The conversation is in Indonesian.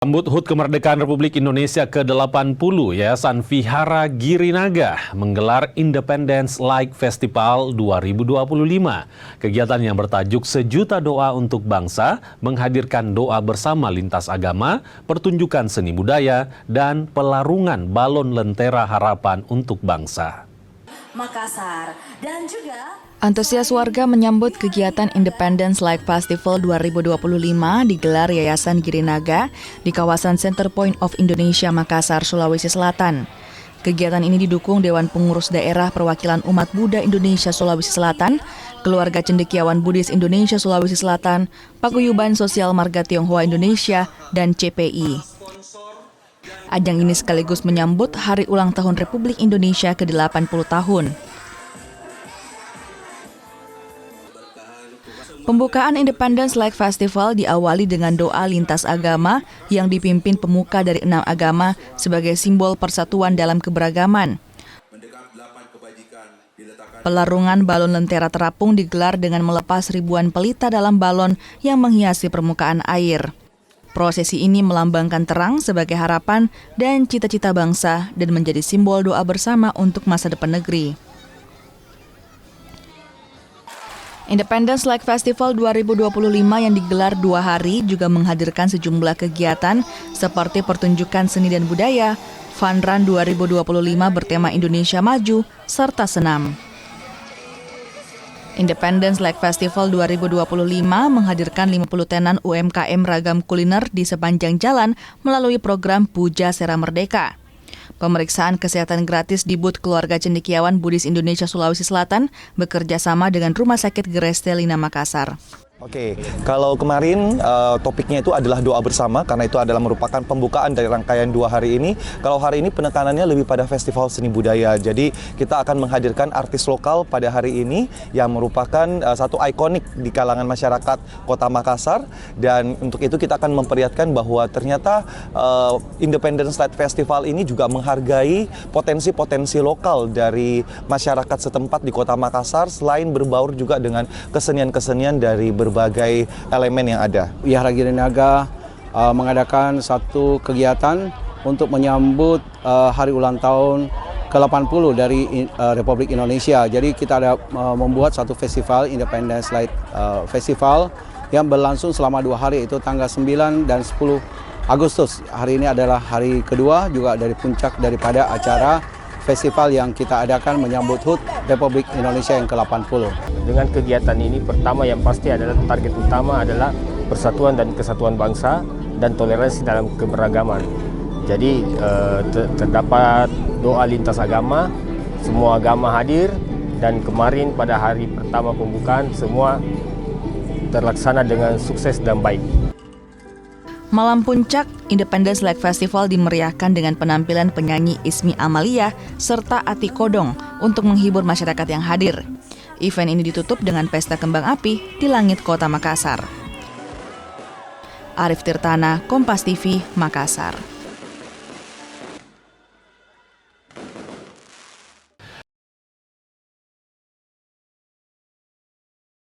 Sambut HUT Kemerdekaan Republik Indonesia ke-80, Yayasan Vihara Girinaga menggelar Independence Light Festival 2025. Kegiatan yang bertajuk Sejuta Doa untuk Bangsa menghadirkan doa bersama lintas agama, pertunjukan seni budaya, dan pelarungan balon lentera harapan untuk bangsa. Makassar dan juga antusias warga menyambut kegiatan Independence Light Festival 2025 digelar Yayasan Girinaga di kawasan Center Point of Indonesia, Makassar, Sulawesi Selatan. Kegiatan ini didukung Dewan Pengurus Daerah Perwakilan Umat Buddha Indonesia Sulawesi Selatan, Keluarga Cendekiawan Buddhis Indonesia Sulawesi Selatan, Paguyuban Sosial Marga Tionghoa Indonesia, dan CPI. Ajang ini sekaligus menyambut Hari Ulang Tahun Republik Indonesia ke-80 tahun. Pembukaan Independence Light Festival diawali dengan doa lintas agama yang dipimpin pemuka dari 6 agama sebagai simbol persatuan dalam keberagaman. Pelarungan balon lentera terapung digelar dengan melepas ribuan pelita dalam balon yang menghiasi permukaan air. Prosesi ini melambangkan terang sebagai harapan dan cita-cita bangsa dan menjadi simbol doa bersama untuk masa depan negeri. Independence Light Festival 2025 yang digelar 2 hari juga menghadirkan sejumlah kegiatan seperti pertunjukan seni dan budaya, Fun Run 2025 bertema Indonesia Maju, serta senam. Independence Light Festival 2025 menghadirkan 50 tenan UMKM ragam kuliner di sepanjang jalan melalui program Puja Sera Merdeka. Pemeriksaan kesehatan gratis di booth Keluarga Cendekiawan Buddhis Indonesia Sulawesi Selatan bekerja sama dengan Rumah Sakit Gerestelina Makassar. Oke, kalau kemarin topiknya itu adalah doa bersama karena itu adalah merupakan pembukaan dari rangkaian 2 hari ini. Kalau hari ini penekanannya lebih pada festival seni budaya. Jadi kita akan menghadirkan artis lokal pada hari ini yang merupakan satu ikonik di kalangan masyarakat Kota Makassar, dan untuk itu kita akan memperlihatkan bahwa ternyata Independence Light Festival ini juga menghargai potensi-potensi lokal dari masyarakat setempat di Kota Makassar selain berbaur juga dengan kesenian-kesenian dari berbagai elemen yang ada. Vihara Girinaga mengadakan satu kegiatan untuk menyambut hari ulang tahun ke-80 dari Republik Indonesia. Jadi kita ada membuat satu festival Independence Light Festival yang berlangsung selama 2 hari, itu tanggal 9 dan 10 Agustus. Hari ini adalah hari kedua juga dari puncak daripada acara festival yang kita adakan menyambut HUT Republik Indonesia yang ke-80. Dengan kegiatan ini pertama yang pasti adalah target utama adalah persatuan dan kesatuan bangsa dan toleransi dalam keberagaman. Jadi terdapat doa lintas agama, semua agama hadir, dan kemarin pada hari pertama pembukaan semua terlaksana dengan sukses dan baik. Malam puncak Independence Light Festival dimeriahkan dengan penampilan penyanyi Ismi Amalia serta Ati Kodong untuk menghibur masyarakat yang hadir. Event ini ditutup dengan pesta kembang api di langit Kota Makassar. Arif Tirtana, Kompas TV, Makassar.